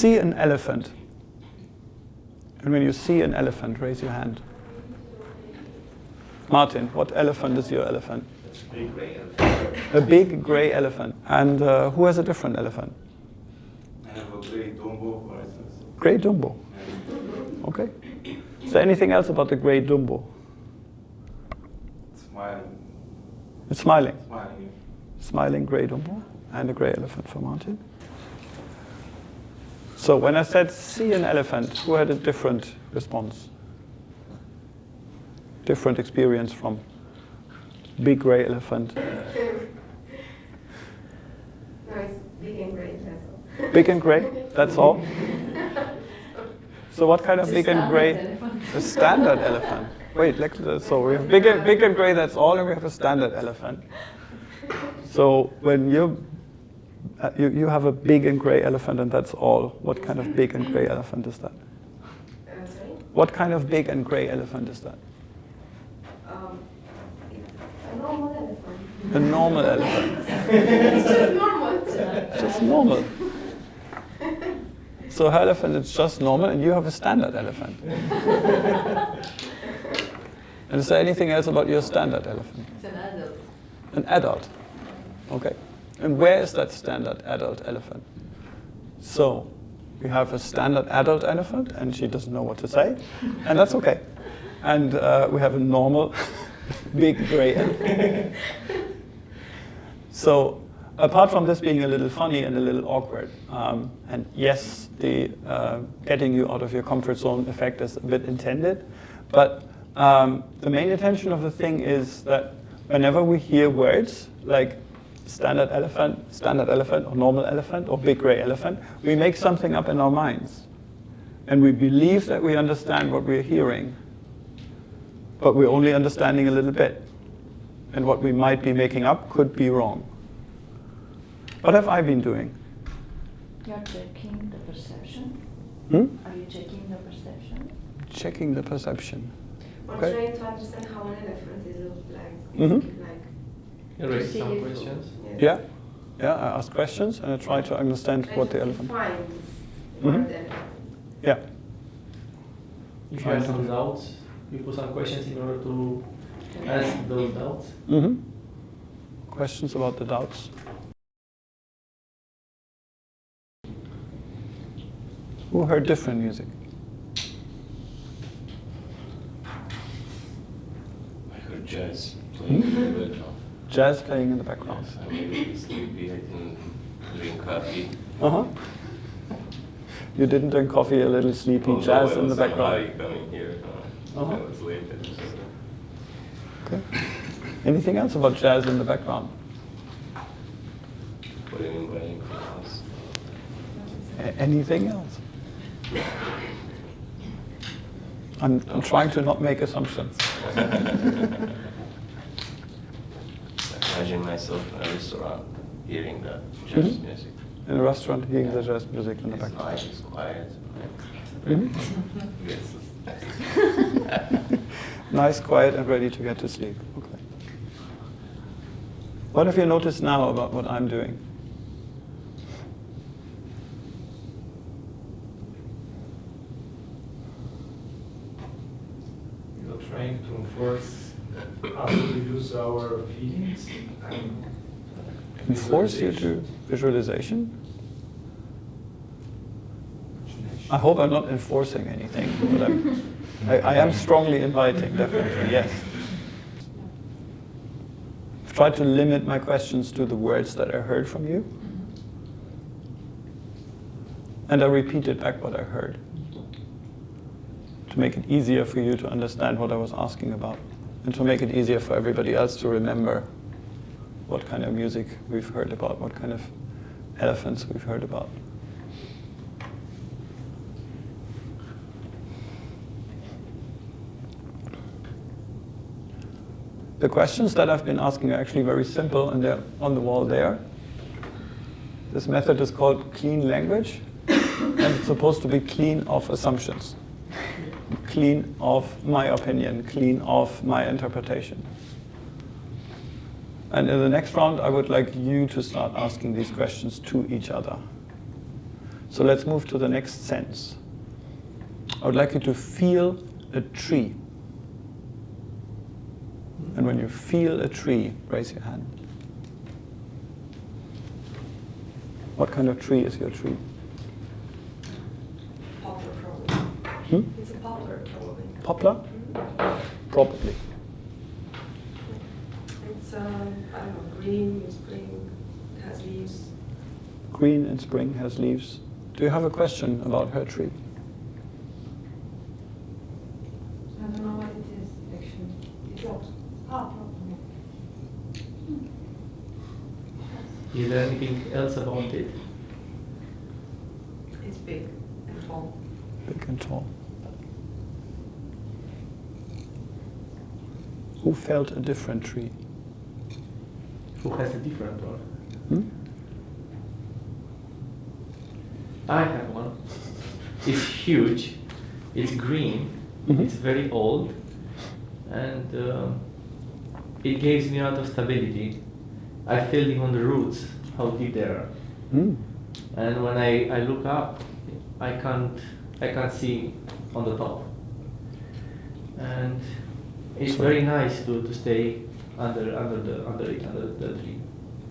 see an elephant. And when you see an elephant, raise your hand. Martin, what elephant is your elephant? A big gray elephant. A big gray elephant. And who has a different elephant? I have a gray Dumbo, for instance. Gray Dumbo. Okay. Is there anything else about the gray Dumbo? Smiling. It's smiling. Smiling. Smiling gray Dumbo and a gray elephant for Martin. So when I said see an elephant, who had a different response? Different experience from big gray elephant. No, it's big and gray, that's all. Big and gray, that's all? So what kind of big and gray? Elephant. A standard elephant. Wait, so we have big and gray, that's all, and we have a standard elephant. So when you have a big and gray elephant and that's all, what kind of big and gray elephant is that? Sorry? What kind of big and gray elephant is that? A normal elephant. A normal elephant. It's just normal. Just normal. So her elephant is just normal and you have a standard elephant. And is there anything else about your standard elephant? It's an adult. An adult. Okay. And where is that standard adult elephant? So we have a standard adult elephant and she doesn't know what to say, and that's okay. And we have a normal big gray elephant. So apart from this being a little funny and a little awkward, and yes, the getting you out of your comfort zone effect is a bit intended, but the main intention of the thing is that whenever we hear words like standard elephant, or normal elephant, or big gray elephant, we make something up in our minds. And we believe that we understand what we're hearing, but we're only understanding a little bit. And what we might be making up could be wrong. What have I been doing? You're checking the perception. Are you checking the perception? Checking the perception. Or Okay. trying to understand how an elephant is like. Mhm. You raise some questions. Yeah, I ask questions and I try to understand what the elephant. Defines Mhm. what the elephant. Yeah. If you Trying have to- some doubts, you put some questions in order to ask those doubts. Mm-hmm. Questions about the doubts? Who heard different music? I heard jazz playing in the background. Jazz playing in the background. Yes, I'm a little sleepy. I didn't drink coffee. Uh-huh. You didn't drink coffee, a little sleepy, Although jazz I in the was so background. high coming here. Uh-huh. I was late. I just, Okay. Anything else about jazz in the background? what do you mean by anything else? Anything else? I'm trying to not make assumptions. Imagine myself in a restaurant hearing that jazz music. In a restaurant, hearing the jazz music in the It's background. nice, it's quiet. Mhm. Yes. Nice, quiet, and ready to get to sleep. Okay. What have you noticed now about what I'm doing? You're trying to enforce how to use our feelings and Enforce you to visualization? I hope I'm not enforcing anything, but I am strongly inviting, definitely, yes. I've tried to limit my questions to the words that I heard from you. And I repeated back what I heard, to make it easier for you to understand what I was asking about, and to make it easier for everybody else to remember what kind of music we've heard about, what kind of elephants we've heard about. The questions that I've been asking are actually very simple, and they're on the wall there. This method is called clean language, and it's supposed to be clean of assumptions, clean of my opinion, clean of my interpretation. And in the next round, I would like you to start asking these questions to each other. So let's move to the next sense. I would like you to feel a tree. And when you feel a tree, raise your hand. What kind of tree is your tree? Poplar, probably. It's a poplar, probably. Poplar? Probably. It's, I don't know, green in spring, has leaves. Green in spring, has leaves. Do you have a question about her tree? I don't know what it is, actually. It's what? Poplar. Is there anything else about it? It's big and tall. Big and tall. Who felt a different tree? Who has a different one? Hmm? I have one. It's huge. It's green. It's very old, and it gives me a lot of stability. I feel even the roots, how deep they are. And when I look up, I can't see on the top. And it's very nice to stay under the tree.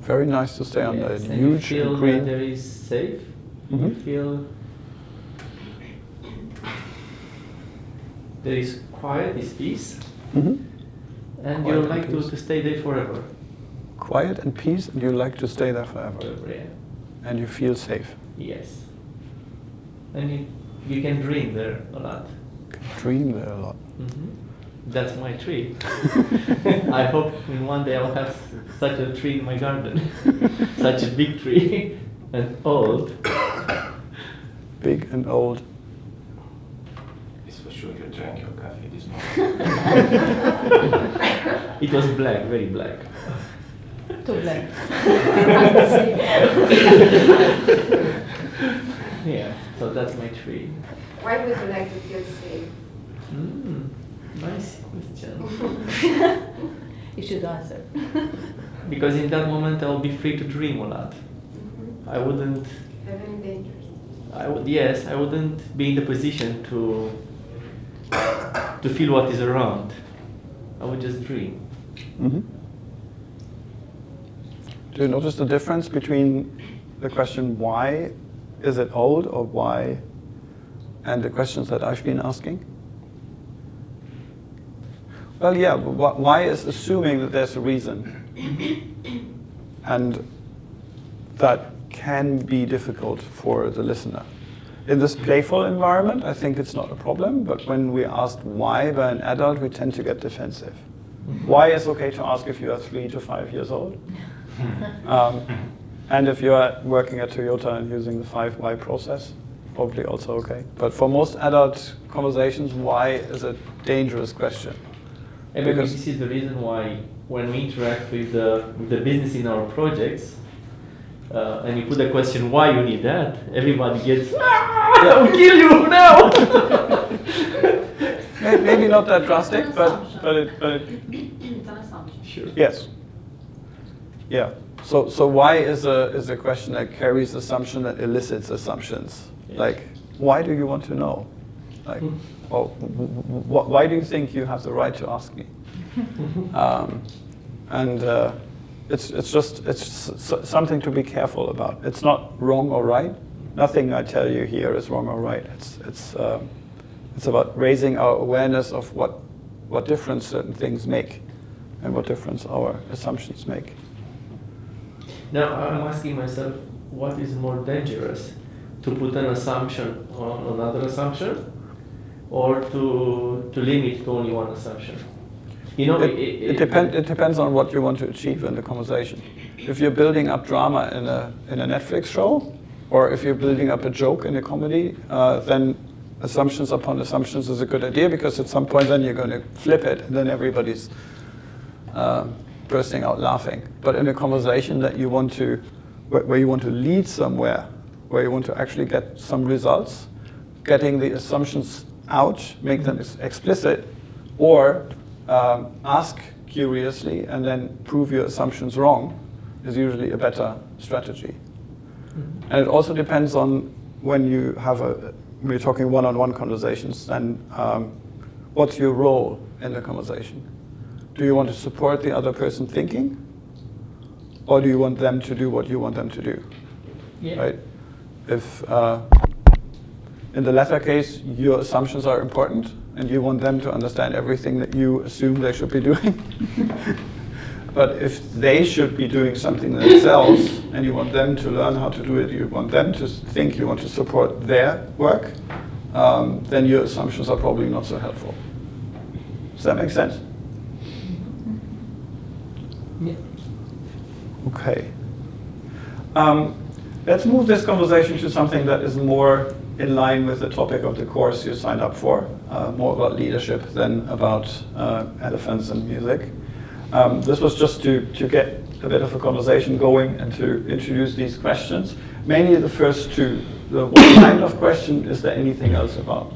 Very nice to stay under it. Yes, and you Huge feel and green. that there is safe. You feel there is quiet, is peace, and Quiet you and like peace. to stay there forever. Quiet and peace, and you like to stay there forever. Forever, yeah. And you feel safe. Yes. And you can dream there a lot. Dream there a lot. That's my tree. I hope in one day I'll have such a tree in my garden. Such a big tree and old. Big and old. It's for sure you drank your coffee this morning. It was black, very black. Too black. Yeah, so that's my tree. Why would you like to feel safe? Nice question. You should answer. Because in that moment I'll be free to dream a lot. I wouldn't. Have any dangers? I wouldn't be in the position to feel what is around. I would just dream. Do you notice the difference between the question why is it old or why and the questions that I've been asking? Well, yeah, but why is assuming that there's a reason. And that can be difficult for the listener. In this playful environment, I think it's not a problem, but when we ask why by an adult, we tend to get defensive. Why is okay to ask if you are 3 to 5 years old? And if you are working at Toyota and using the 5 why process, probably also okay. But for most adult conversations, why is a dangerous question. And maybe Because- this is the reason why when we interact with the business in our projects, and you put the question why you need that, everybody gets, I will kill you now! Maybe not that drastic, but it It's an assumption. Sure. yes. Yeah. So why is a question that carries assumption, that elicits assumptions? Yeah. Like, why do you want to know? Like, or why do you think you have the right to ask me? It's something to be careful about. It's not wrong or right. Nothing I tell you here is wrong or right. It's about raising our awareness of what difference certain things make, and what difference our assumptions make. Now I'm asking myself, what is more dangerous? To put an assumption on another assumption, or to limit to only one assumption? You know, It depends on what you want to achieve in the conversation. If you're building up drama in a Netflix show, or if you're building up a joke in a comedy, then assumptions upon assumptions is a good idea, because at some point then you're going to flip it, and then everybody's bursting out laughing. But in a conversation that you want to, where you want to lead somewhere, where you want to actually get some results, getting the assumptions out, make them explicit, or ask curiously and then prove your assumptions wrong, is usually a better strategy. And it also depends on when you're talking one-on-one conversations, then what's your role in the conversation? Do you want to support the other person thinking? Or do you want them to do what you want them to do? Yeah. Right? If in the latter case, your assumptions are important and you want them to understand everything that you assume they should be doing. But if they should be doing something themselves and you want them to learn how to do it, you want them to think, you want to support their work, then your assumptions are probably not so helpful. Does that make sense? Yeah. Okay. Let's move this conversation to something that is more in line with the topic of the course you signed up for, more about leadership than about elephants and music. This was just to get a bit of a conversation going and to introduce these questions. Mainly the first two. The what kind of question, is there anything else about?